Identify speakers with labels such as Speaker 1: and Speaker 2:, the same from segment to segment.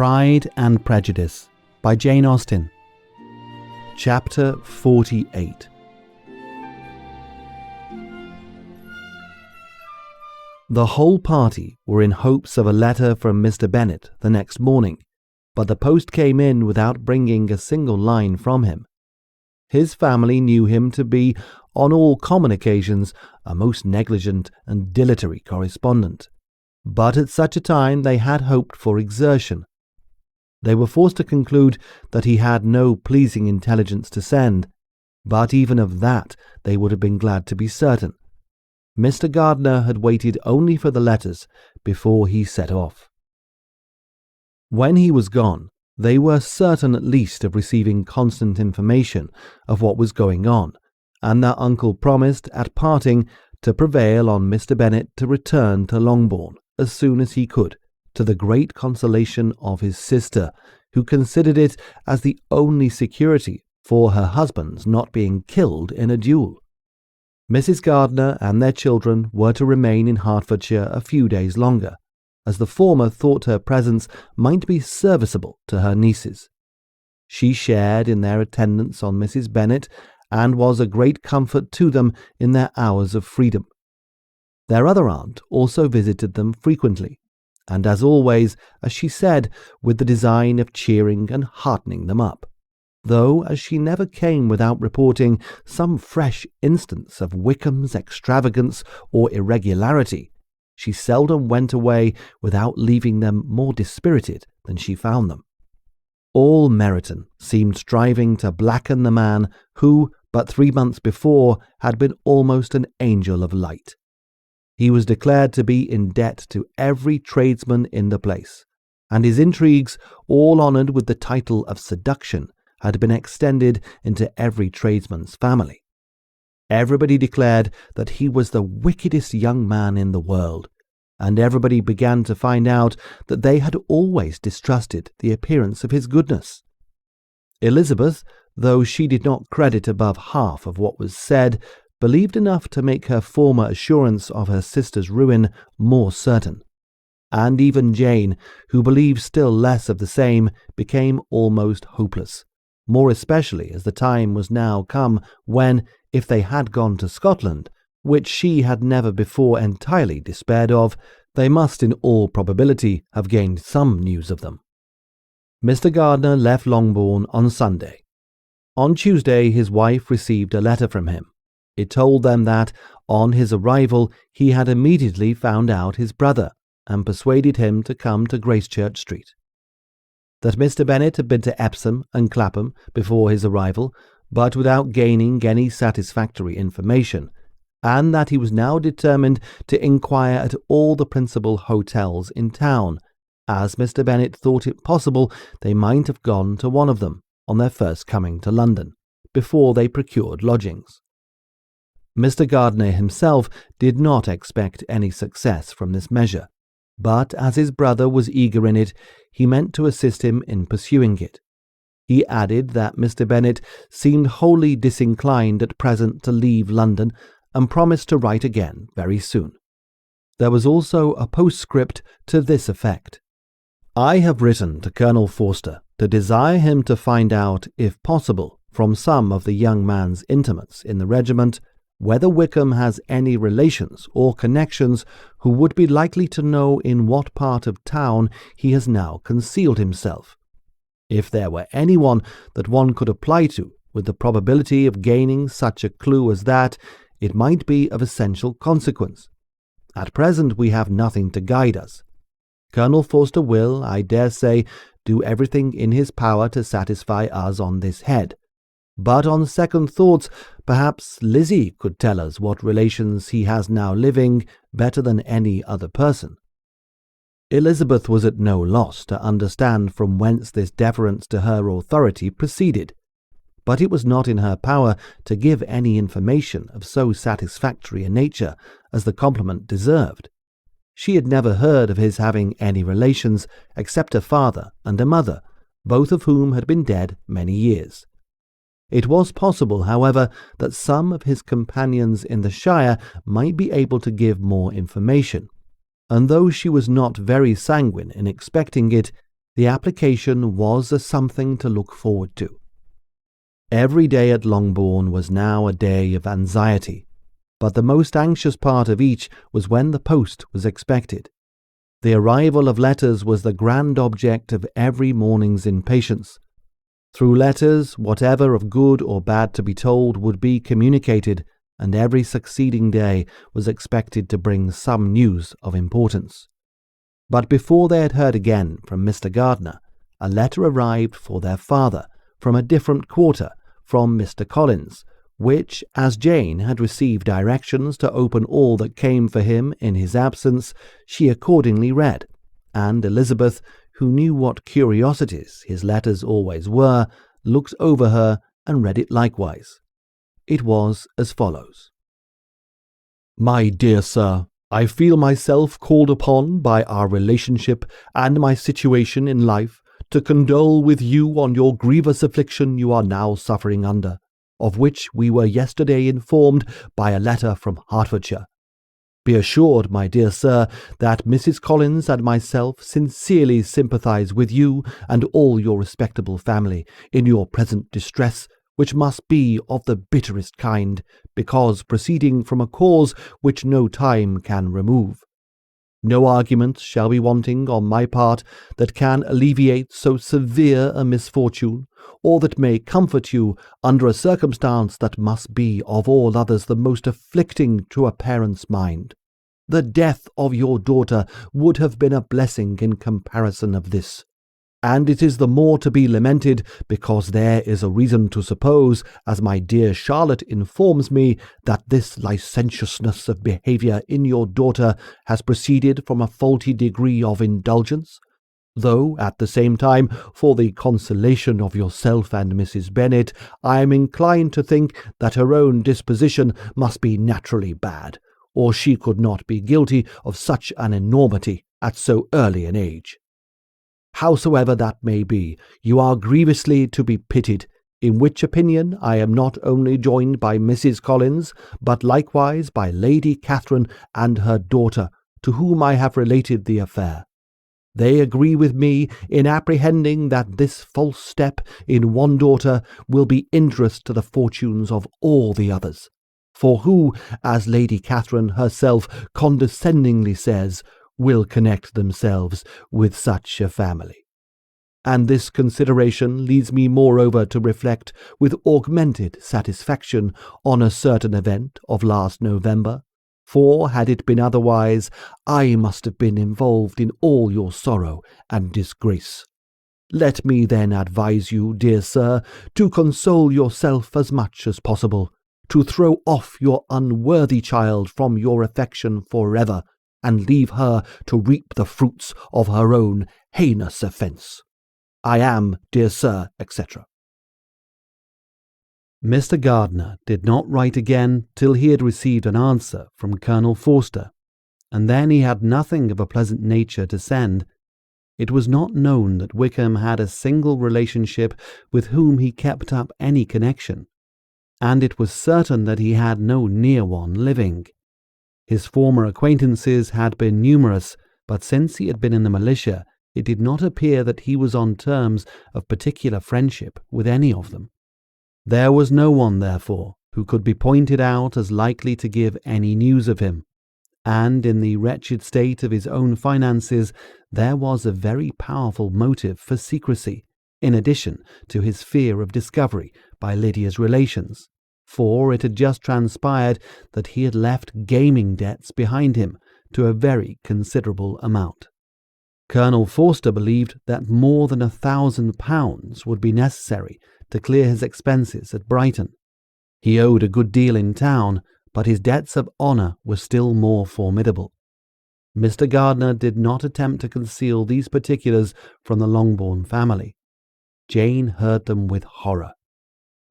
Speaker 1: Pride and Prejudice by Jane Austen. Chapter 48. The whole party were in hopes of a letter from Mr. Bennet the next morning, but the post came in without bringing a single line from him. His family knew him to be, on all common occasions, a most negligent and dilatory correspondent, but at such a time they had hoped for exertion. They were forced to conclude that he had no pleasing intelligence to send, but even of that they would have been glad to be certain. Mr. Gardiner had waited only for the letters before he set off. When he was gone, they were certain at least of receiving constant information of what was going on, and their uncle promised at parting to prevail on Mr. Bennet to return to Longbourn as soon as he could, to the great consolation of his sister, who considered it as the only security for her husband's not being killed in a duel. Mrs. Gardiner and their children were to remain in Hertfordshire a few days longer, as the former thought her presence might be serviceable to her nieces. She shared in their attendance on Mrs. Bennet, and was a great comfort to them in their hours of freedom. Their other aunt also visited them frequently, and as always, as she said, with the design of cheering and heartening them up, though as she never came without reporting some fresh instance of Wickham's extravagance or irregularity, she seldom went away without leaving them more dispirited than she found them. All Meryton seemed striving to blacken the man who, but 3 months before, had been almost an angel of light. He was declared to be in debt to every tradesman in the place, and his intrigues, all honoured with the title of seduction, had been extended into every tradesman's family. Everybody declared that he was the wickedest young man in the world, and everybody began to find out that they had always distrusted the appearance of his goodness. Elizabeth, though she did not credit above half of what was said, believed enough to make her former assurance of her sister's ruin more certain, and even Jane, who believed still less of the same, became almost hopeless, more especially as the time was now come when, if they had gone to Scotland, which she had never before entirely despaired of, they must in all probability have gained some news of them. Mr. Gardiner left Longbourn on Sunday. On Tuesday his wife received a letter from him. It told them that, on his arrival, he had immediately found out his brother, and persuaded him to come to Gracechurch Street. That Mr. Bennet had been to Epsom and Clapham before his arrival, but without gaining any satisfactory information, and that he was now determined to inquire at all the principal hotels in town, as Mr. Bennet thought it possible they might have gone to one of them on their first coming to London, before they procured lodgings. Mr. Gardiner himself did not expect any success from this measure, but as his brother was eager in it, he meant to assist him in pursuing it. He added that Mr. Bennet seemed wholly disinclined at present to leave London, and promised to write again very soon. There was also a postscript to this effect: "I have written to Colonel Forster to desire him to find out, if possible, from some of the young man's intimates in the regiment, whether Wickham has any relations or connections who would be likely to know in what part of town he has now concealed himself. If there were anyone that one could apply to with the probability of gaining such a clue as that, it might be of essential consequence. At present we have nothing to guide us. Colonel Forster will, I dare say, do everything in his power to satisfy us on this head. But on second thoughts, perhaps Lizzie could tell us what relations he has now living better than any other person." Elizabeth was at no loss to understand from whence this deference to her authority proceeded, but it was not in her power to give any information of so satisfactory a nature as the compliment deserved. She had never heard of his having any relations except a father and a mother, both of whom had been dead many years. It was possible, however, that some of his companions in the shire might be able to give more information, and though she was not very sanguine in expecting it, The application was a something to look forward to. Every day at Longbourn was now a day of anxiety, but the most anxious part of each was when the post was expected. The arrival of letters was the grand object of every morning's impatience. Through letters, whatever of good or bad to be told would be communicated, and every succeeding day was expected to bring some news of importance. But before they had heard again from Mr. Gardiner, a letter arrived for their father from a different quarter, from Mr. Collins, which, as Jane had received directions to open all that came for him in his absence, she accordingly read, and Elizabeth, who knew what curiosities his letters always were, looked over her and read it likewise. It was as follows. My dear sir, I feel myself called upon by our relationship and my situation in life to condole with you on your grievous affliction you are now suffering under, of which we were yesterday informed by a letter from Hertfordshire. Be assured, my dear sir, that Mrs. Collins and myself sincerely sympathize with you and all your respectable family in your present distress, which must be of the bitterest kind, because proceeding from a cause which no time can remove. No argument shall be wanting on my part that can alleviate so severe a misfortune, or that may comfort you under a circumstance that must be of all others the most afflicting to a parent's mind. The death of your daughter would have been a blessing in comparison of this, and it is the more to be lamented because there is a reason to suppose, as my dear Charlotte informs me, that this licentiousness of behaviour in your daughter has proceeded from a faulty degree of indulgence, though at the same time, for the consolation of yourself and Mrs. Bennet, I am inclined to think that her own disposition must be naturally bad, or she could not be guilty of such an enormity at so early an age. Howsoever that may be, you are grievously to be pitied, in which opinion I am not only joined by Mrs. Collins, but likewise by Lady Catherine and her daughter, to whom I have related the affair. They agree with me in apprehending that this false step in one daughter will be injurious to the fortunes of all the others. For who, as Lady Catherine herself condescendingly says, will connect themselves with such a family? And this consideration leads me moreover to reflect with augmented satisfaction on a certain event of last November, for had it been otherwise, I must have been involved in all your sorrow and disgrace. Let me then advise you, dear sir, to console yourself as much as possible, to throw off your unworthy child from your affection forever, and leave her to reap the fruits of her own heinous offence. I am, dear sir, etc. Mr. Gardiner did not write again till he had received an answer from Colonel Forster, and then he had nothing of a pleasant nature to send. It was not known that Wickham had a single relationship with whom he kept up any connection, and it was certain that he had no near one living. His former acquaintances had been numerous, but since he had been in the militia, it did not appear that he was on terms of particular friendship with any of them. There was no one, therefore, who could be pointed out as likely to give any news of him, and in the wretched state of his own finances, there was a very powerful motive for secrecy, in addition to his fear of discovery by Lydia's relations, for it had just transpired that he had left gaming debts behind him to a very considerable amount. Colonel Forster believed that more than £1,000 would be necessary to clear his expenses at Brighton. He owed a good deal in town, but his debts of honour were still more formidable. Mr. Gardiner did not attempt to conceal these particulars from the Longbourn family. Jane heard them with horror.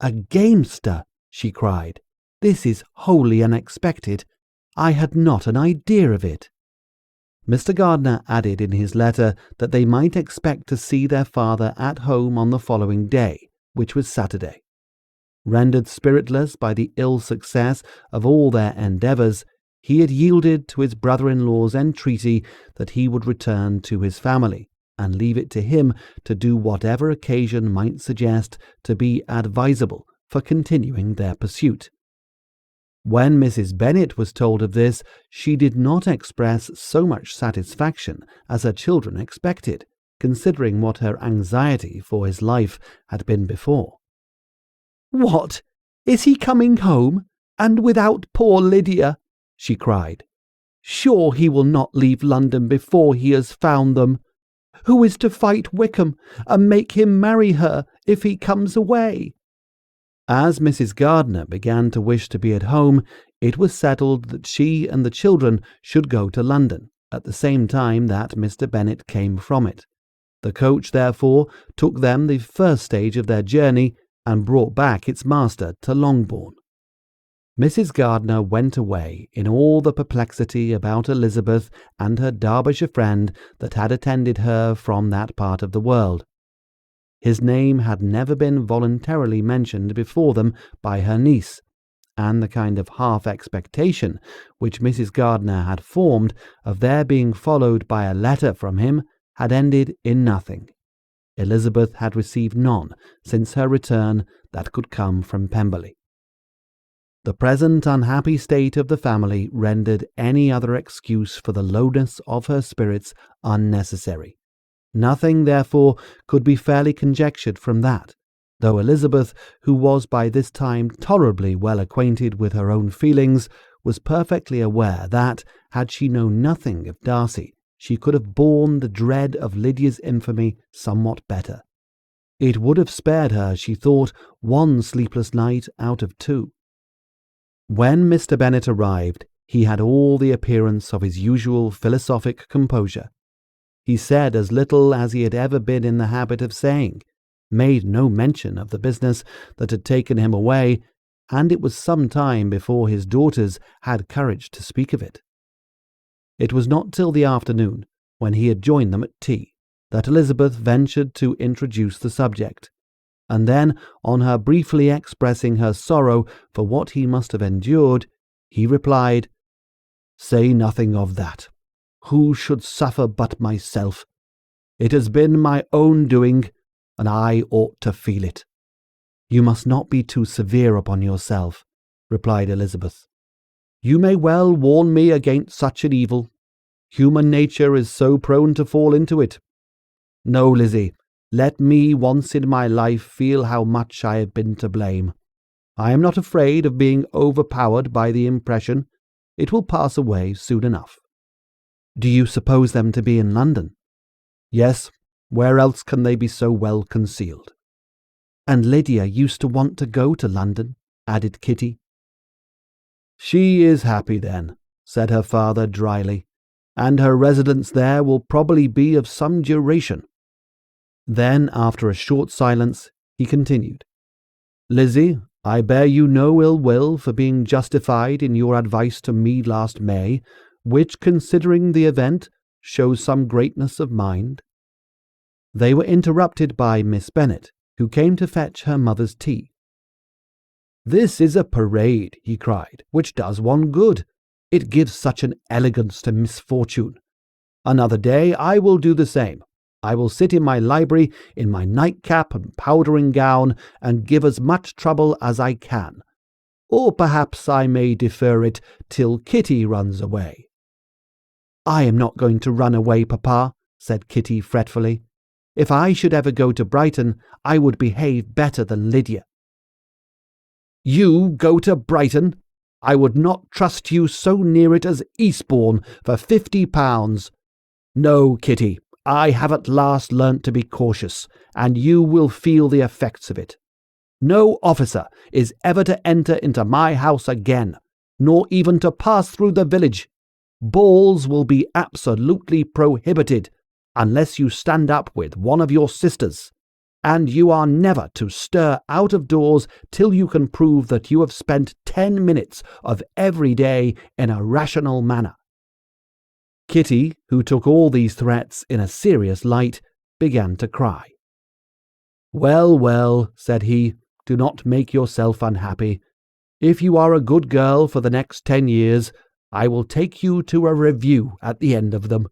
Speaker 1: "A gamester!" she cried. "This is wholly unexpected. I had not an idea of it." Mr. Gardiner added in his letter that they might expect to see their father at home on the following day, which was Saturday. Rendered spiritless by the ill success of all their endeavours, he had yielded to his brother-in-law's entreaty that he would return to his family, and leave it to him to do whatever occasion might suggest to be advisable for continuing their pursuit. When Mrs. Bennet was told of this, she did not express so much satisfaction as her children expected, considering what her anxiety for his life had been before. "What? Is he coming home, and without poor Lydia?" she cried. "Sure he will not leave London before he has found them. Who is to fight Wickham and make him marry her if he comes away?" As Mrs. Gardiner began to wish to be at home, it was settled that she and the children should go to London, at the same time that Mr. Bennet came from it. The coach, therefore, took them the first stage of their journey and brought back its master to Longbourn. Mrs. Gardiner went away in all the perplexity about Elizabeth and her Derbyshire friend that had attended her from that part of the world. His name had never been voluntarily mentioned before them by her niece, and the kind of half-expectation which Mrs. Gardiner had formed of their being followed by a letter from him had ended in nothing. Elizabeth had received none since her return that could come from Pemberley. The present unhappy state of the family rendered any other excuse for the lowness of her spirits unnecessary. Nothing, therefore, could be fairly conjectured from that, though Elizabeth, who was by this time tolerably well acquainted with her own feelings, was perfectly aware that, had she known nothing of Darcy, she could have borne the dread of Lydia's infamy somewhat better. It would have spared her, she thought, one sleepless night out of two. When Mr. Bennet arrived, he had all the appearance of his usual philosophic composure. He said as little as he had ever been in the habit of saying, made no mention of the business that had taken him away, and it was some time before his daughters had courage to speak of it. It was not till the afternoon, when he had joined them at tea, that Elizabeth ventured to introduce the subject, and then, on her briefly expressing her sorrow for what he must have endured, he replied, "Say nothing of that. Who should suffer but myself? It has been my own doing, and I ought to feel it." "You must not be too severe upon yourself," replied Elizabeth. "You may well warn me against such an evil. Human nature is so prone to fall into it. No, Lizzie, let me once in my life feel how much I have been to blame. I am not afraid of being overpowered by the impression. It will pass away soon enough." "Do you suppose them to be in London?" "Yes. Where else can they be so well concealed?" "And Lydia used to want to go to London," added Kitty. "She is happy then," said her father dryly, "and her residence there will probably be of some duration." Then, after a short silence, he continued, "Lizzie, I bear you no ill will for being justified in your advice to me last May, which, considering the event, shows some greatness of mind." They were interrupted by Miss Bennet, who came to fetch her mother's tea. "This is a parade," he cried, "which does one good. It gives such an elegance to misfortune. Another day I will do the same. I will sit in my library in my nightcap and powdering gown and give as much trouble as I can. Or perhaps I may defer it till Kitty runs away." "I am not going to run away, Papa," said Kitty fretfully. "If I should ever go to Brighton, I would behave better than Lydia." "You go to Brighton? I would not trust you so near it as Eastbourne for £50. No, Kitty, I have at last learnt to be cautious, and you will feel the effects of it. No officer is ever to enter into my house again, nor even to pass through the village. Balls will be absolutely prohibited, unless you stand up with one of your sisters, and you are never to stir out of doors till you can prove that you have spent 10 minutes of every day in a rational manner." Kitty, who took all these threats in a serious light, began to cry. "Well, well," said he, "do not make yourself unhappy. If you are a good girl for the next 10 years, I will take you to a review at the end of them."